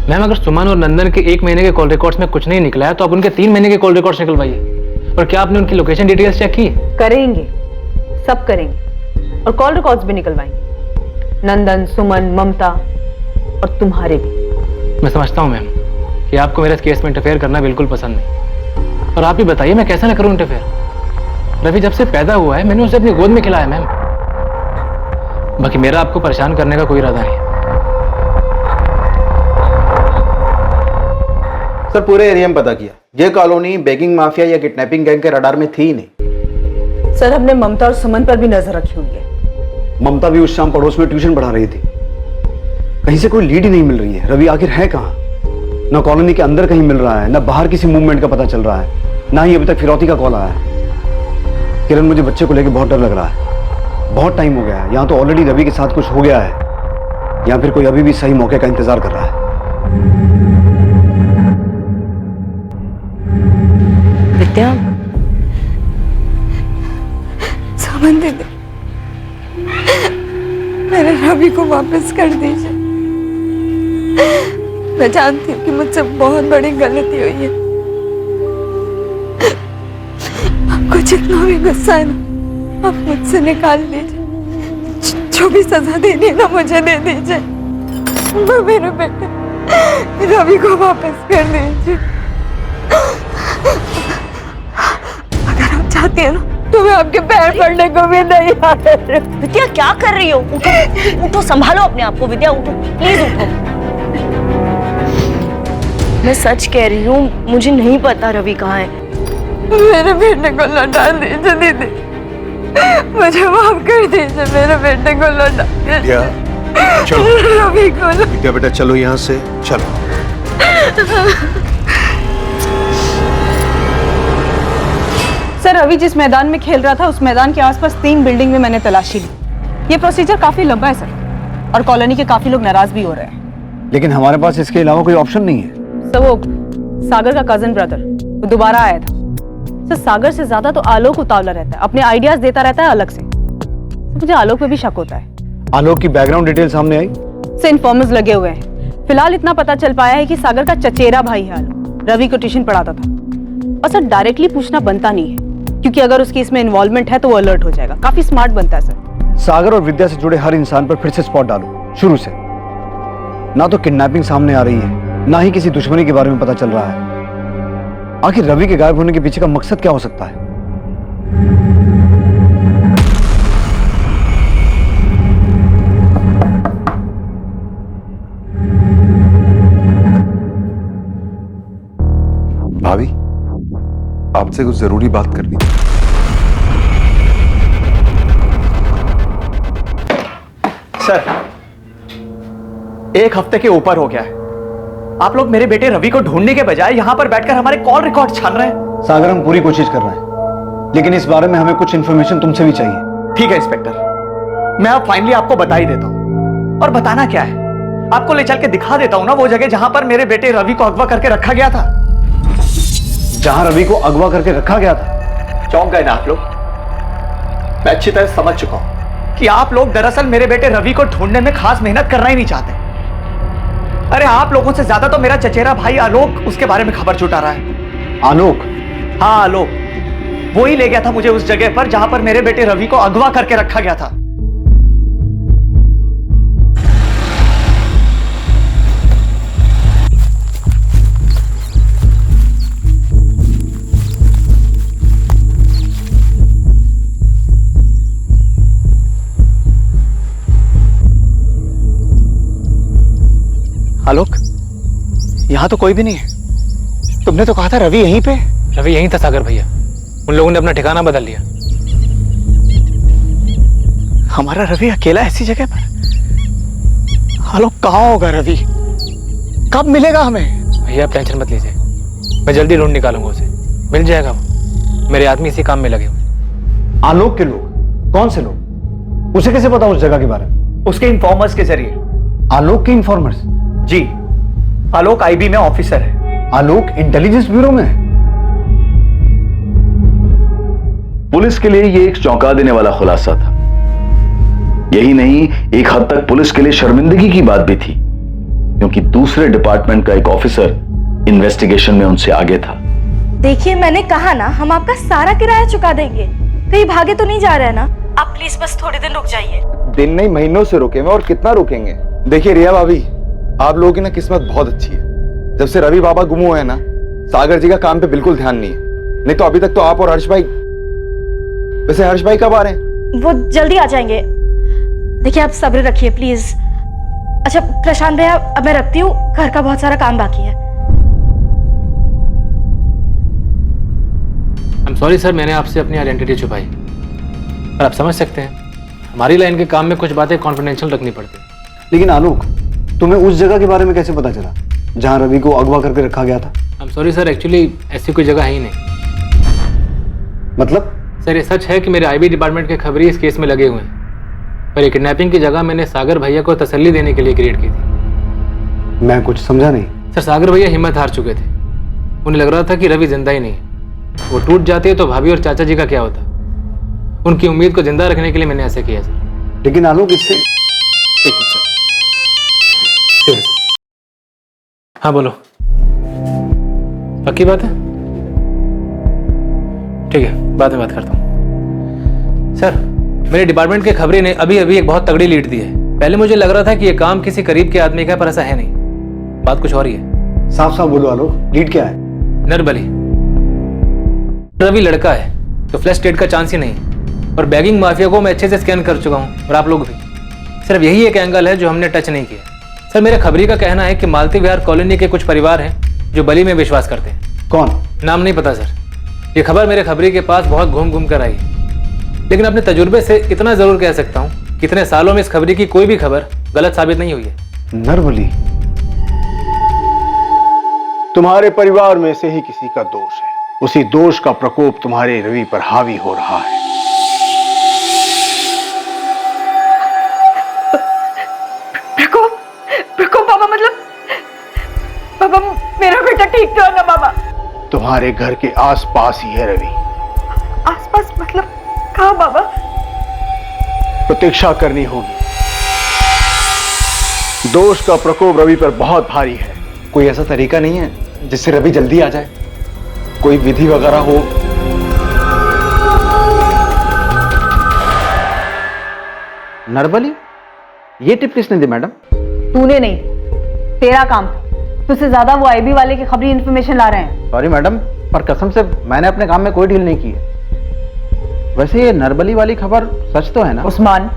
मैम, अगर सुमन और नंदन के 1 महीने के कॉल रिकॉर्ड्स में कुछ नहीं निकला है तो आप उनके 3 महीने के कॉल रिकॉर्ड्स निकलवाइए। और क्या आपने उनकी लोकेशन डिटेल्स चेक की? करेंगे, सब करेंगे, और कॉल रिकॉर्ड्स भी निकलवाएंगे। नंदन, सुमन, ममता और तुम्हारे भी। मैं समझता हूँ मैम कि आपको मेरे इस केस में इंटरफेयर करना बिल्कुल पसंद नहीं, और आप ही बताइए मैं कैसे ना करूँ इंटरफेयर। रवि जब से पैदा हुआ है मैंने उसे अपनी गोद में खिलाया मैम। बाकी मेरा आपको परेशान करने का कोई इरादा नहीं है। सर पूरे एरिया में पता किया, ये कॉलोनी बेगिंग माफिया या किडनैपिंग गैंग के रडार में थी ही नहीं। सर हमने ममता और सुमन पर भी नजर रखी हुई है। ममता भी उस शाम पड़ोस में ट्यूशन पढ़ा रही थी। कहीं से कोई लीड ही नहीं मिल रही है। रवि आखिर है कहाँ? ना कॉलोनी के अंदर कहीं मिल रहा है, ना बाहर किसी मूवमेंट का पता चल रहा है, ना ही अभी तक फिरौती का कॉल आया है। किरण, मुझे बच्चे को लेकर बहुत डर लग रहा है। बहुत टाइम हो गया है। यहाँ तो ऑलरेडी रवि के साथ कुछ हो गया है, या फिर कोई अभी भी सही मौके का इंतजार कर रहा है। विद्या, सुमन दीदी, मेरे रवि को वापस कर दीजिए। मैं जानती हूँ कि मुझसे बहुत बड़ी गलती हुई है। आपको जितना भी गुस्सा है ना, आप मुझसे निकाल दीजिए। जो भी सजा देनी है ना, मुझे दे दीजिए। मेरे बेटे रवि को वापस कर दीजिए। अगर आप चाहती हैं ना, तो मैं आपके पैर पड़ने को भी नहीं आ रही। विद्या क्या कर रही हो? उठो, उठो, संभालो अपने आप को। विद्या उठो, प्लीज उठो। मैं सच कह रही हूँ, मुझे नहीं पता रवि कहाँ है। मेरे बेटे को लौटा दीजिए दीदी, मुझे माफ कर दीजिए। मेरे बेटे को लौटा विद्या, चलो। रवि को विद्या बेटा चलो यहाँ से, चलो। सर रवि जिस मैदान में खेल रहा था, उस मैदान के आसपास 3 बिल्डिंग में मैंने तलाशी ली। ये प्रोसीजर काफी लंबा है सर, और कॉलोनी के काफी लोग नाराज भी हो रहे हैं। लेकिन हमारे पास इसके अलावा कोई ऑप्शन नहीं है। सर वो सागर का कजन ब्रदर वो दोबारा आया था। सर सागर से ज्यादा तो आलोक उतावला रहता है, अपने आइडियाज देता रहता है अलग से। मुझे आलोक पे भी शक होता है। आलोक की बैकग्राउंड डिटेल सामने आई? से इन्फॉर्मर्स लगे हुए हैं। फिलहाल इतना पता चल पाया है कि सागर का चचेरा भाई है आलोक, रवि को ट्यूशन पढ़ाता था। और सर डायरेक्टली पूछना बनता नहीं है, क्योंकि अगर उसकी इसमें इन्वॉल्वमेंट है तो वो अलर्ट हो जाएगा। काफी स्मार्ट बनता है सर। सागर और विद्या से जुड़े हर इंसान पर फिर से स्पॉट डालो शुरू से। ना तो किडनैपिंग सामने आ रही है, ना ही किसी दुश्मनी के बारे में पता चल रहा है। आखिर रवि के गायब होने के पीछे का मकसद क्या हो सकता है? भाभी, आपसे कुछ जरूरी बात करनी थी। सर 1 हफ्ते के ऊपर हो गया है, आप लोग मेरे बेटे रवि को ढूंढने के बजाय यहां पर बैठकर हमारे कॉल रिकॉर्ड छान रहे हैं। सागर, हम पूरी कोशिश कर रहे हैं, लेकिन इस बारे में हमें कुछ इंफॉर्मेशन तुमसे भी चाहिए। ठीक है इंस्पेक्टर, मैं अब फाइनली आपको बता ही देता हूं। और बताना क्या है, आपको ले चल के दिखा देता हूं ना वो जगह जहां पर मेरे बेटे रवि को अगवा करके रखा गया था। जहां रवि को अगवा करके रखा गया था? चौंक गए ना आप लोग? मैं अच्छी तरह समझ चुका हूं कि आप लोग दरअसल मेरे बेटे रवि को ढूंढने में खास मेहनत करना ही नहीं चाहते। अरे आप लोगों से ज्यादा तो मेरा चचेरा भाई आलोक उसके बारे में खबर जुटा रहा है। आलोक? हाँ आलोक, वो ही ले गया था मुझे उस जगह पर जहां पर मेरे बेटे रवि को अगवा करके रखा गया था। आलोक, यहां तो कोई भी नहीं है। तुमने तो कहा था रवि यहीं पे। रवि यहीं था सागर भैया, उन लोगों ने अपना ठिकाना बदल लिया। हमारा रवि अकेला ऐसी जगह पर? आलोक कहाँ होगा रवि? कब मिलेगा हमें? भैया आप टेंशन मत लीजिए, मैं जल्दी ढूंढ निकालूंगा उसे, मिल जाएगा वो। मेरे आदमी इसी काम में लगे हुए। आलोक के लोग? कौन से लोग? उसे कैसे पता उस जगह के बारे में? उसके इन्फॉर्मर्स के जरिए। आलोक के इन्फॉर्मर्स? जी, आलोक आईबी में ऑफिसर है। आलोक इंटेलिजेंस ब्यूरो में है? पुलिस के लिए यह एक चौंका देने वाला खुलासा था। यही नहीं, एक हद तक पुलिस के लिए शर्मिंदगी की बात भी थी, क्योंकि दूसरे डिपार्टमेंट का एक ऑफिसर इन्वेस्टिगेशन में उनसे आगे था। देखिए मैंने कहा ना, हम आपका सारा किराया चुका देंगे। कहीं भागे तो नहीं जा रहे हैं ना? आप प्लीज बस थोड़े दिन रुक जाइए। दिन नहीं, महीनों से रुके हुए, और कितना रुकेंगे। देखिए रिया भाभी, आप लोगों की ना किस्मत बहुत अच्छी है। जब से रवि बाबा गुम हुए हैं ना, सागर जी का काम पे बिल्कुल ध्यान नहीं है। नहीं तो अभी तक तो आप और हर्ष भाई। वैसे हर्ष भाई कब आ रहे हैं? वो जल्दी आ जाएंगे। देखिए आप सब्र रखिए प्लीज। अच्छा प्रशांत भैया, अब मैं रखती हूँ, घर का बहुत सारा काम बाकी है। आई एम सॉरी सर, मैंने आपसे अपनी आइडेंटिटी छुपाई। पर आप समझ सकते हैं, हमारी लाइन के काम में कुछ बातें कॉन्फिडेंशियल रखनी पड़ती है। लेकिन आलोक, तुम्हें उस जगह के बारे में कैसे पता चला जहां रवि को अगवा करके रखा गया था? I am sorry sir, actually ऐसी कोई जगह है ही नहीं। मतलब? सर ये सच है कि मेरे आईबी डिपार्टमेंट के खबरी इस केस में लगे हुए हैं, पर ये किडनैपिंग की जगह मैंने सागर भैया को तसल्ली देने के लिए क्रिएट की थी। मैं कुछ समझा नहीं। सर सागर भैया हिम्मत हार चुके थे, उन्हें लग रहा था कि रवि जिंदा ही नहीं है। वो टूट जाते तो भाभी और चाचा जी का क्या होता। उनकी उम्मीद को जिंदा रखने के लिए मैंने ऐसे किया सर। लेकिन आलोक इससे हाँ बोलो, पक्की बात है? ठीक है, बाद में बात करता हूँ। सर मेरे डिपार्टमेंट के खबरी ने अभी अभी एक बहुत तगड़ी लीड दी है। पहले मुझे लग रहा था कि ये काम किसी करीब के आदमी का, पर ऐसा है नहीं। बात कुछ और ही है। साफ साफ बोलो आलोक, लीड क्या है? नरबली। रवि लड़का है तो फ्लैश स्टेट का चांस ही नहीं, और बैगिंग माफिया को मैं अच्छे से स्कैन कर चुका हूँ, और आप लोग भी। सिर्फ यही एक एंगल है जो हमने टच नहीं किया। सर मेरे खबरी का कहना है कि मालती विहार कॉलोनी के कुछ परिवार हैं जो बलि में विश्वास करते हैं। कौन? नाम नहीं पता सर, ये खबर मेरे खबरी के पास बहुत घूम घूम कर आई, लेकिन अपने तजुर्बे से इतना जरूर कह सकता हूँ कि इतने सालों में इस खबरी की कोई भी खबर गलत साबित नहीं हुई है। नरबली? तुम्हारे परिवार में से ही किसी का दोष है, उसी दोष का प्रकोप तुम्हारे रवि पर हावी हो रहा है। प्रकोप बाबा? मतलब बाबा मेरा बेटा ठीक तो है ना बाबा? तुम्हारे घर के आसपास ही है रवि। आसपास मतलब कहाँ बाबा? प्रतीक्षा करनी होगी। दोष का प्रकोप रवि पर बहुत भारी है। कोई ऐसा तरीका नहीं है जिससे रवि जल्दी आ जाए? कोई विधि वगैरह हो? नरबली? ये टिप किसने दी मैडम? तूने नहीं, तेरा काम था। तुझसे ज्यादा वो आईबी वाले की खबरी इंफॉर्मेशन ला रहे हैं। सॉरी मैडम, पर कसम से मैंने अपने काम में कोई डील नहीं की है। वैसे ये नरबली वाली खबर सच तो है ना? उस्मान,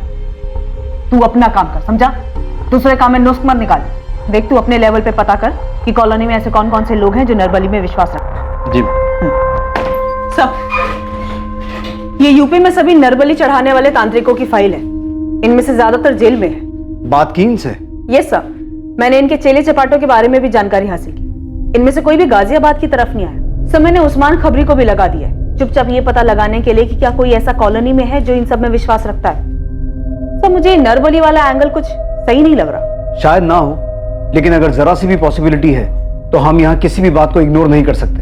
तू अपना काम कर, समझा? दूसरे काम में नुस्ख मत निकाल। देख तू अपने लेवल पे पता कर कि कॉलोनी में ऐसे कौन कौन से लोग हैं जो नरबली में विश्वास रखते हैं। जी। सब ये यूपी में सभी नरबली चढ़ाने वाले तांत्रिकों की फाइल है। इनमें से ज्यादातर जेल में है। बात की इनसे? यस सर, मैंने इनके चेले चपाटों के बारे में भी जानकारी हासिल की। इनमें से कोई भी गाजियाबाद की तरफ नहीं आया। सर मैंने उस्मान खबरी को भी लगा दिया है, चुपचाप ये पता लगाने के लिए कि क्या कोई ऐसा कॉलोनी में है जो इन सब में विश्वास रखता है। सर मुझे नरबली वाला एंगल कुछ सही नहीं लग रहा। शायद ना हो, लेकिन अगर जरा सी भी पॉसिबिलिटी है तो हम यहाँ किसी भी बात को इग्नोर नहीं कर सकते,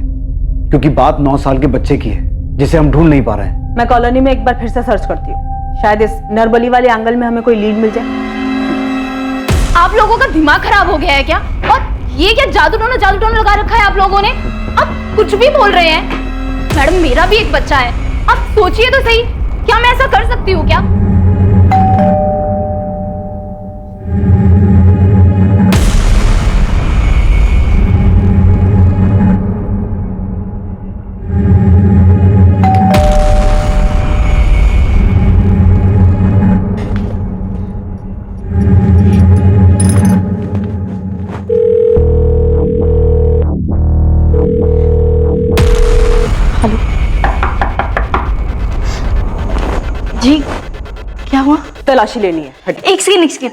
क्योंकि बात 9 साल के बच्चे की है जिसे हम ढूंढ नहीं पा रहे हैं। मैं कॉलोनी में एक बार फिर से सर्च करती हूँ, शायद इस नरबली वाले एंगल में हमें कोई लीड मिल जाए। आप लोगों का दिमाग खराब हो गया है क्या? और ये क्या जादू टोना लगा रखा है आप लोगों ने? आप कुछ भी बोल रहे हैं। मैडम मेरा भी एक बच्चा है, आप सोचिए तो सही, क्या मैं ऐसा कर सकती हूँ क्या? जी क्या हुआ? तलाशी लेनी है। एक सेकंड,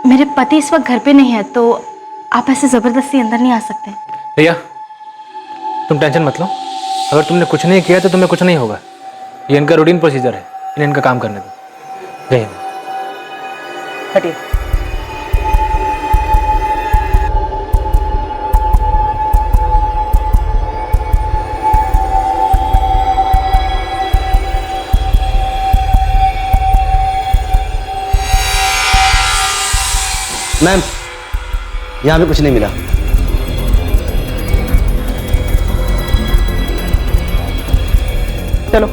मेरे पति इस वक्त घर पे नहीं है, तो आप ऐसे जबरदस्ती अंदर नहीं आ सकते। भैया तुम टेंशन मत लो, अगर तुमने कुछ नहीं किया तो तुम्हें कुछ नहीं होगा। ये इनका रूटीन प्रोसीजर है, इन्हें इनका काम करने दो। जय हिंद। हटिए। मैम, यहाँ पे कुछ नहीं मिला। चलो।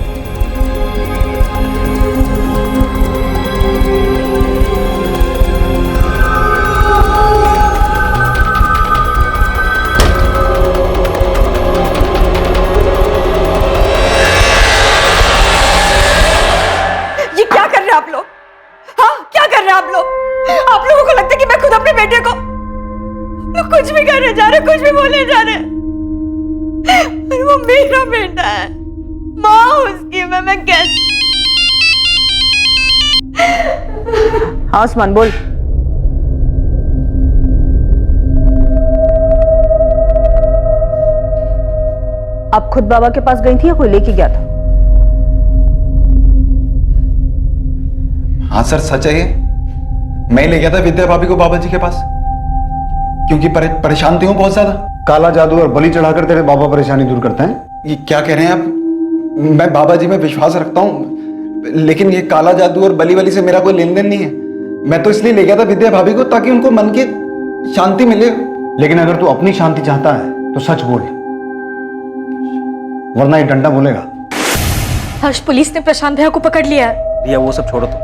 ये क्या कर रहे हैं आप लोग? हाँ, क्या कर रहे हैं आप लोग? आप लोगों को लगता है कि मैं खुद अपने बेटे को कुछ भी करने जा रहे, कुछ भी बोलने जा रहे, और वो मेरा बेटा है। माँ उसकी मैं कैसे। हाँ उस्मान बोल। आप खुद बाबा के पास गई थी या कोई लेके गया था? हाँ सर सच है ये। मैं ले गया था विद्या भाभी को बाबा जी के पास, क्योंकि परेशान थी हूँ बहुत ज्यादा। काला जादू और बलि चढ़ाकर तेरे बाबा परेशानी दूर करते हैं? ये क्या कह रहे हैं आप? मैं बाबा जी में विश्वास रखता हूँ, लेकिन ये काला जादू और बलि वली से मेरा कोई लेन देन नहीं है। मैं तो इसलिए ले गया था विद्या भाभी को ताकि उनको मन की शांति मिले। लेकिन अगर तू अपनी शांति चाहता है तो सच बोल, वरना ये डंडा बोलेगा। हर्ष, पुलिस ने प्रशांत भैया को पकड़ लिया है। रिया वो सब छोड़ो तुम,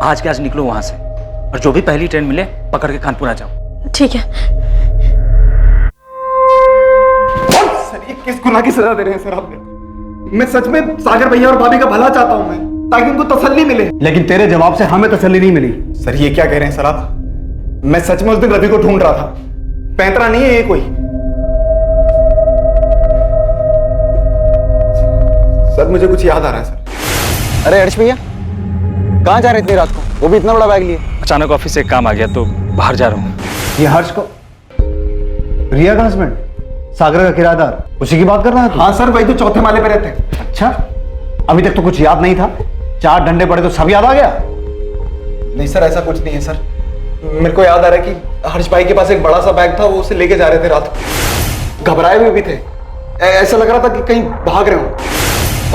आज के आज निकलो वहां से और जो भी पहली ट्रेन मिले पकड़ के कानपुर आ जाओ। ठीक है। सर ये किस गुनाह की सजा दे रहे हैं सर आप? मैं सच में सागर भैया और भाभी का भला चाहता हूं मैं, ताकि उनको तसल्ली मिले। लेकिन तेरे जवाब से हमें तसल्ली नहीं मिली। सर ये क्या कह रहे हैं सर आप? मैं सच में उस दिन रवि को ढूंढ रहा था, पैंतरा नहीं है ये कोई। सर मुझे कुछ याद आ रहा है सर। अरे हर्ष भैया, कहाँ जा रहे इतनी रात को, वो भी इतना बड़ा बैग लिए? अचानक ऑफिस से एक काम आ गया तो बाहर जा रहा हूँ। ये हर्ष को, रिया का हस्बैंड, सागर का किराएदार, उसी की बात कर रहा है तू? हाँ सर, वही तो चौथे माले पे रहते हैं। अच्छा, अभी तक तो कुछ याद नहीं था, 4 डंडे पड़े तो सब याद आ गया? नहीं सर ऐसा कुछ नहीं है सर। मेरे को याद आ रहा है कि हर्ष भाई के पास एक बड़ा सा बैग था, वो उसे लेके जा रहे थे रात को। घबराए हुए भी थे, ऐसा लग रहा था कि कहीं भाग रहे हो।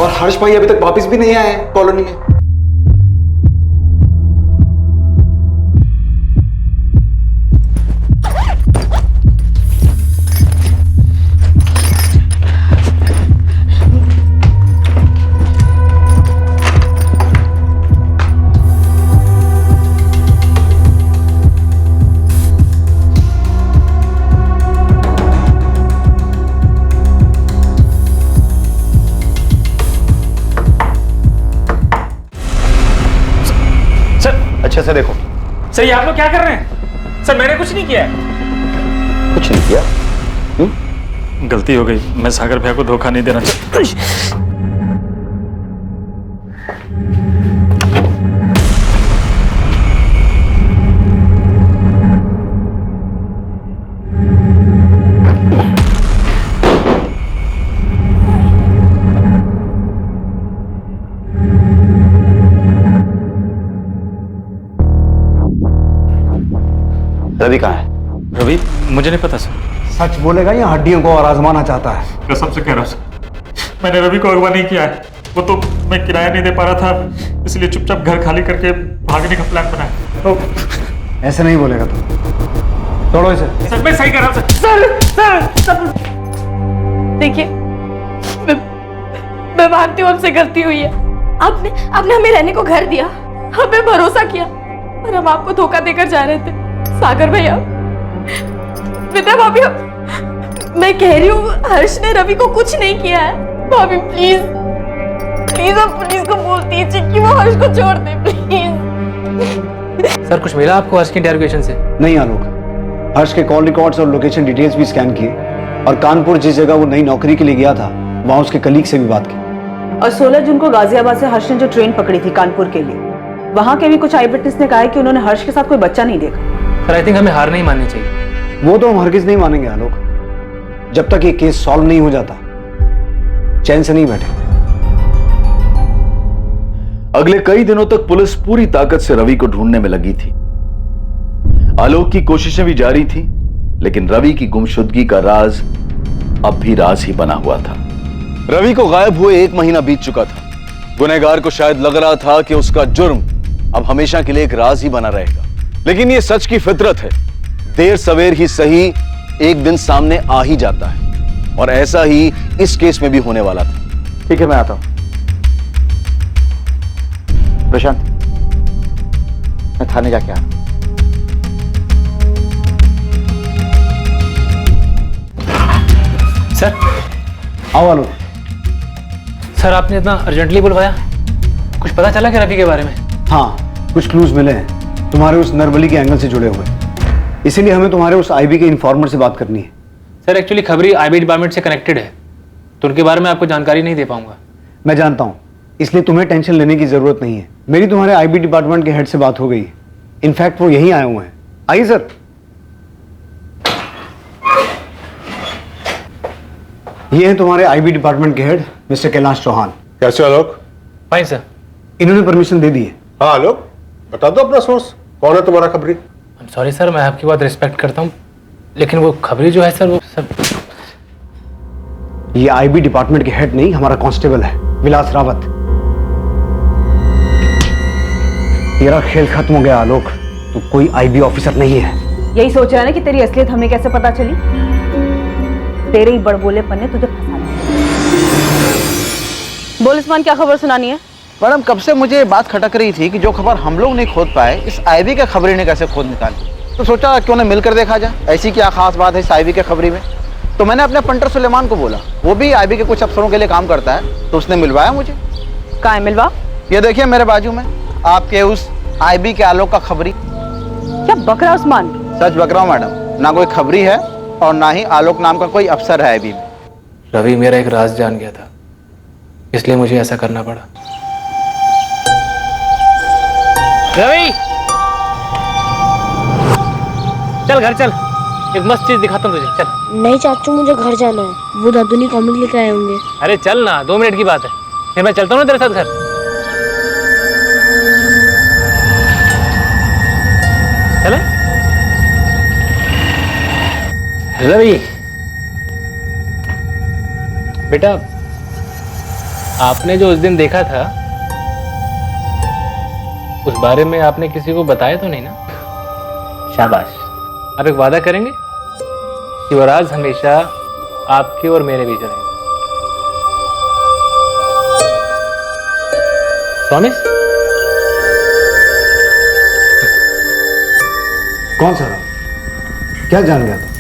और हर्ष भाई अभी तक वापस भी नहीं आए हैं कॉलोनी में। अच्छे से देखो। सर ये आप लोग क्या कर रहे हैं? सर मैंने कुछ नहीं किया। कुछ नहीं किया? गलती हो गई, मैं सागर भैया को धोखा नहीं देना चाहता। रवि कहाँ है? रवि मुझे नहीं पता सर। सच बोलेगा या हड्डियों को और आजमाना चाहता है? कसम से कह रहा हूँ सर, मैंने रवि को अगवा नहीं किया है। वो तो मैं किराया नहीं दे पा रहा था, इसलिए चुपचाप घर खाली करके भागने का प्लान बनाया। तो ऐसे नहीं बोलेगा तू, तोड़ो इसे। सर मैं सही कह रहा हूँ सर। देखिए, मैं मानती हूँ हमसे गलती हुई है। आपने हमें रहने को घर दिया, हमें भरोसा किया, और हम आपको धोखा देकर जा रहे थे। सागर भैया, विद्या भाभी, मैं कह रही हूँ हर्ष ने रवि को कुछ नहीं किया है। भाभी प्लीज प्लीज आप पुलिस को बोल दीजिए कि वो हर्ष को छोड़ दे प्लीज। सर कुछ मिला आपको हर्ष की इंटरोगेशन से? नहीं आलोक, हर्ष के कॉल रिकॉर्ड्स और लोकेशन डिटेल्स भी स्कैन किए, और कानपुर जिस जगह वो नई नौकरी के लिए गया था वहां उसके कलीग से भी बात की। और 16 जून को गाजियाबाद से हर्ष ने जो ट्रेन पकड़ी थी कानपुर के लिए, वहां के भी कुछ आई विटनेस ने कहा है कि उन्होंने हर्ष के साथ कोई बच्चा नहीं देखा। सर आई थिंक हमें हार नहीं माननी चाहिए। वो तो हम हरगिज नहीं मानेंगे आलोक, जब तक ये केस सॉल्व नहीं हो जाता चैन से नहीं बैठे। अगले कई दिनों तक पुलिस पूरी ताकत से रवि को ढूंढने में लगी थी। आलोक की कोशिशें भी जारी थी, लेकिन रवि की गुमशुदगी का राज अब भी राज ही बना हुआ था। रवि को गायब हुए 1 महीना बीत चुका था। गुनहगार को शायद लग रहा था कि उसका जुर्म अब हमेशा के लिए एक राज ही बना रहेगा, लेकिन यह सच की फितरत है, देर सवेर ही सही एक दिन सामने आ ही जाता है, और ऐसा ही इस केस में भी होने वाला था। ठीक है मैं आता हूं। प्रशांत, मैं थाने जाके आ रहा हूं। सर आओ आलोक। सर आपने इतना अर्जेंटली बुलवाया, कुछ पता चला क्या रवि के बारे में? हाँ, कुछ क्लूज मिले हैं तुम्हारे उस नरबली के एंगल से जुड़े हुए, इसीलिए हमें तुम्हारे उस आईबी के इन्फॉर्मर से बात करनी है। सर एक्चुअली खबरी आईबी डिपार्टमेंट से कनेक्टेड है, तो उनके बारे में आपको जानकारी नहीं दे पाऊंगा। मैं जानता हूं, इसलिए तुम्हें टेंशन लेने की जरूरत नहीं है। मेरी तुम्हारे आईबी डिपार्टमेंट के हेड से बात हो गई है। इनफैक्ट वो यहीं आए हुए हैं। आइए सर। ये है तुम्हारे आईबी डिपार्टमेंट के हेड मिस्टर कैलाश चौहान। कैसे आलोक? Fine sir. इन्होंने परमिशन दे दी है। हाँ आलोक, बता दो अपना सोर्स, कौन है तुम्हारा खबरी? सॉरी सर, मैं आपकी बात रिस्पेक्ट करता हूँ, लेकिन वो खबरी जो है सर, वो सर ये आईबी डिपार्टमेंट के हेड नहीं, हमारा कांस्टेबल है विलास रावत। तेरा खेल खत्म हो गया आलोक, तू कोई आईबी ऑफिसर नहीं है। यही सोच रहा है ना कि तेरी असलियत हमें कैसे पता चली? तेरे ही बड़बोलेपन ने तुझे फंसा दिया। बोल उस्मान, क्या खबर सुनानी है? मैडम, कब से मुझे ये बात खटक रही थी कि जो खबर हम लोग नहीं खोद पाए, इस आईबी के खबरी ने कैसे खोद निकाली। तो सोचा क्यों ना मिलकर देखा जाए, ऐसी क्या खास बात है इस आईबी के खबरी में। तो मैंने अपने पंटर सुलेमान को बोला, वो भी आईबी के कुछ अफसरों के लिए काम करता है, तो उसने मिलवाया मुझे। कहाँ है मिलवा? ये देखिए मेरे बाजू में, आपके उस आईबी के आलोक का खबरी। क्या बक रहा उस्मान? सच बक रहा हूँ मैडम, ना कोई खबरी है और ना ही आलोक नाम का कोई अफसर है आईबी में। रवि मेरा एक राज जान गया था, इसलिए मुझे ऐसा करना पड़ा। रवि, चल घर चल, एक मस्त चीज दिखाता हूँ तुझे, चल। नहीं चाचू, मुझे घर जाना है, वो दादू ने कॉमिक लेकर आए होंगे। अरे चल ना, 2 मिनट की बात है, फिर मैं चलता हूँ ना तेरे साथ घर। चले रवि बेटा, आपने जो उस दिन देखा था, उस बारे में आपने किसी को बताया तो नहीं ना? शाबाश। आप एक वादा करेंगे कि वो राज हमेशा आपके और मेरे बीच रहेगा? प्रॉमिस? कौन सा राज? क्या जान गया था?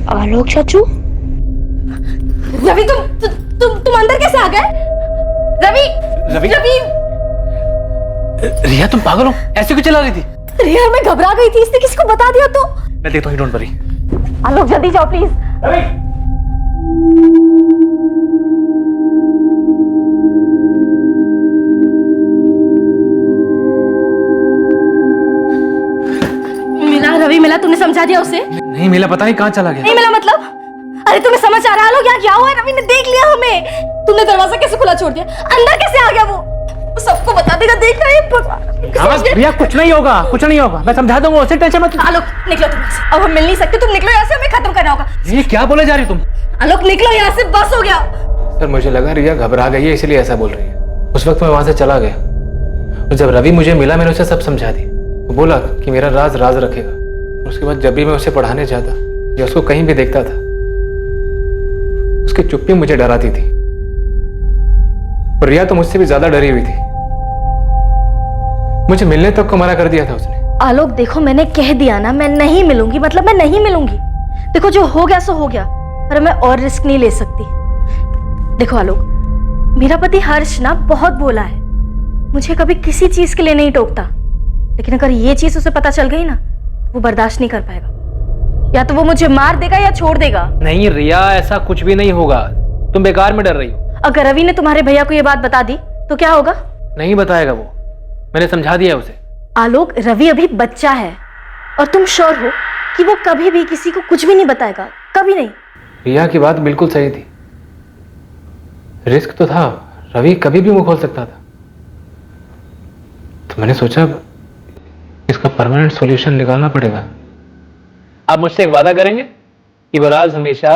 आलोक चाचू? रवि, तुम अंदर कैसे आ गए? रवि रवि? रवि रिया, तुम पागल हो? ऐसे क्यों चला रही थी? रिया, मैं घबरा गई थी, इसने किसी को बता दिया तो। मैं देखता हूँ, डोंट वरी। आलोक जल्दी जाओ प्लीज। रवि, मिला रवि, मिला? तूने समझा दिया उसे? नहीं मिला, पता नहीं कहाँ चला गया। नहीं मिला मतलब? अरे तुम्हें समझ आ रहा है आलोक, यहाँ क्या हुआ है? रवि ने देख लिया हमें। तुमने दरवाजा कैसे खुला छोड़ दिया? अंदर कैसे आ गया वो? सबको बता देगा, देख रहा है। रिया, कुछ नहीं होगा, कुछ नहीं होगा, मैं समझा दूंगा उसे, टेंशन मत। आलोक निकलो तुम, अब हम मिल नहीं सकते, तुम निकलो यहाँ से, हमें खत्म करना होगा। ये क्या बोले जा रही तुम? आलोक निकलो यहाँ से, बस हो गया। सर, मुझे लगा रिया घबरा गई है, इसलिए ऐसा बोल रही है। उस वक्त मैं वहां से चला गया, और जब रवि मुझे मिला, मैंने उसे सब समझा दी। वो बोला कि मेरा राज राज रखेगा। उसके बाद जब भी मैं उसे पढ़ाने जाता या उसको कहीं भी देखता था, उसकी चुप्पी मुझे डराती थी। और रिया तो मुझसे भी ज्यादा डरी हुई थी, मुझे मिलने तक को मना कर दिया था उसने। आलोक देखो, मैंने कह दिया ना, मैं नहीं मिलूंगी, मतलब मैं नहीं मिलूंगी। देखो, जो हो गया सो हो गया, पर मैं और रिस्क नहीं ले सकती। देखो आलोक, मेरा पति हर्ष ना बहुत बोला है, मुझे कभी किसी चीज के लिए नहीं टोकता, लेकिन अगर ये चीज उसे पता चल गई ना, वो बर्दाश्त नहीं कर पाएगा। या तो वो मुझे मार देगा या छोड़ देगा। नहीं रिया, ऐसा कुछ भी नहीं होगा, तुम बेकार में डर रही हो। अगर रवि ने तुम्हारे भैया को ये बात बता दी तो क्या होगा? नहीं बताएगा वो, मैंने समझा दिया उसे। आलोक, रवि अभी बच्चा है और तुम श्योर हो कि वो कभी भी किसी को कुछ भी नहीं बताएगा? कभी नहीं। रिया की बात बिल्कुल सही थी, रिस्क तो था, रवि कभी भी मुंह खोल सकता था। तो मैंने सोचा इसका परमानेंट सॉल्यूशन निकालना पड़ेगा। आप मुझसे एक वादा करेंगे कि वो राज हमेशा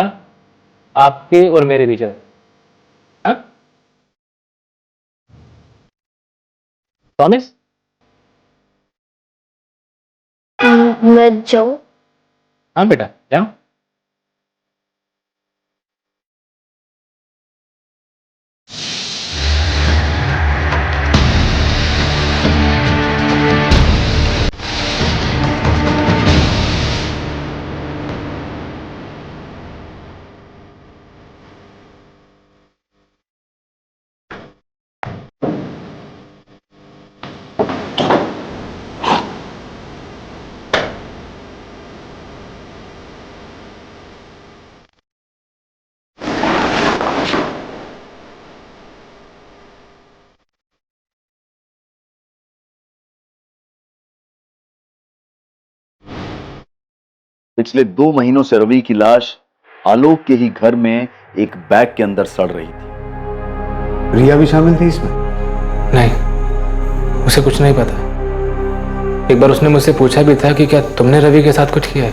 आपके और मेरे बीच रहे? प्रॉमिस? मैं जाऊं? हाँ बेटा जाओ। पिछले 2 महीनों से रवि की लाश आलोक के ही घर में एक बैग के अंदर सड़ रही थी। रिया भी शामिल थी इसमें? नहीं, उसे कुछ नहीं पता। एक बार उसने मुझसे पूछा भी था कि क्या तुमने रवि के साथ कुछ किया है।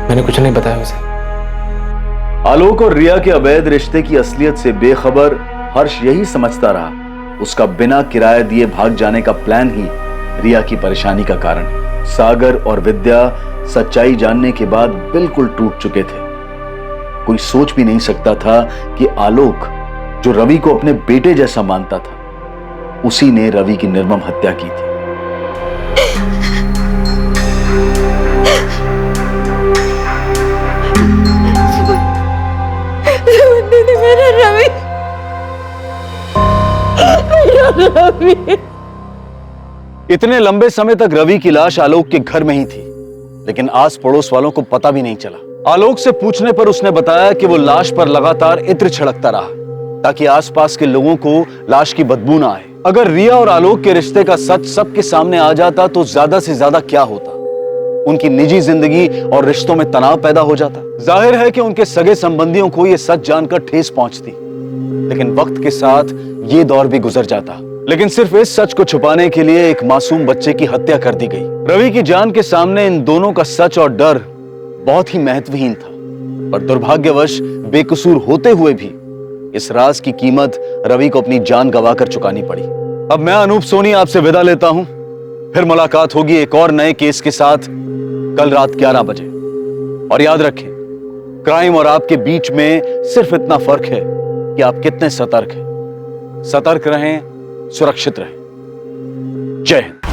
मैंने कुछ नहीं बताया उसे। आलोक और रिया के अवैध रिश्ते की असलियत से बेखबर हर्ष यही समझता रहा उसका बिना किराया दिए भाग जाने का प्लान ही रिया की परेशानी का कारण है। सागर और विद्या सच्चाई जानने के बाद बिल्कुल टूट चुके थे। कोई सोच भी नहीं सकता था कि आलोक, जो रवि को अपने बेटे जैसा मानता था, उसी ने रवि की निर्मम हत्या की थी। मेरा रवि, मेरा रवि। इतने लंबे समय तक रवि की लाश आलोक के घर में ही थी, लेकिन आस पड़ोस वालों को पता भी नहीं चला। आलोक से पूछने पर उसने बताया कि वो लाश पर लगातार इत्र छिड़कता रहा ताकि आसपास के लोगों को लाश की बदबू ना आए। अगर रिया और आलोक के रिश्ते का सच सबके सामने आ जाता तो ज्यादा से ज्यादा क्या होता, उनकी निजी जिंदगी और रिश्तों में तनाव पैदा हो जाता। जाहिर है कि उनके सगे संबंधियों को यह सच जानकर ठेस पहुंचती, लेकिन वक्त के साथ ये दौर भी गुजर जाता। लेकिन सिर्फ इस सच को छुपाने के लिए एक मासूम बच्चे की हत्या कर दी गई। रवि की जान के सामने इन दोनों का सच और डर बहुत ही महत्वहीन था, पर दुर्भाग्यवश बेकसूर होते हुए भी इस राज की कीमत रवि को अपनी जान गंवाकर चुकानी पड़ी। अब मैं अनूप सोनी आपसे विदा लेता हूं। फिर मुलाकात होगी एक और नए केस के साथ कल रात 11 बजे। और याद रखें, क्राइम और आपके बीच में सिर्फ इतना फर्क है कि आप कितने सतर्क हैं। सतर्क रहें, सुरक्षित रहें। जय हिंद।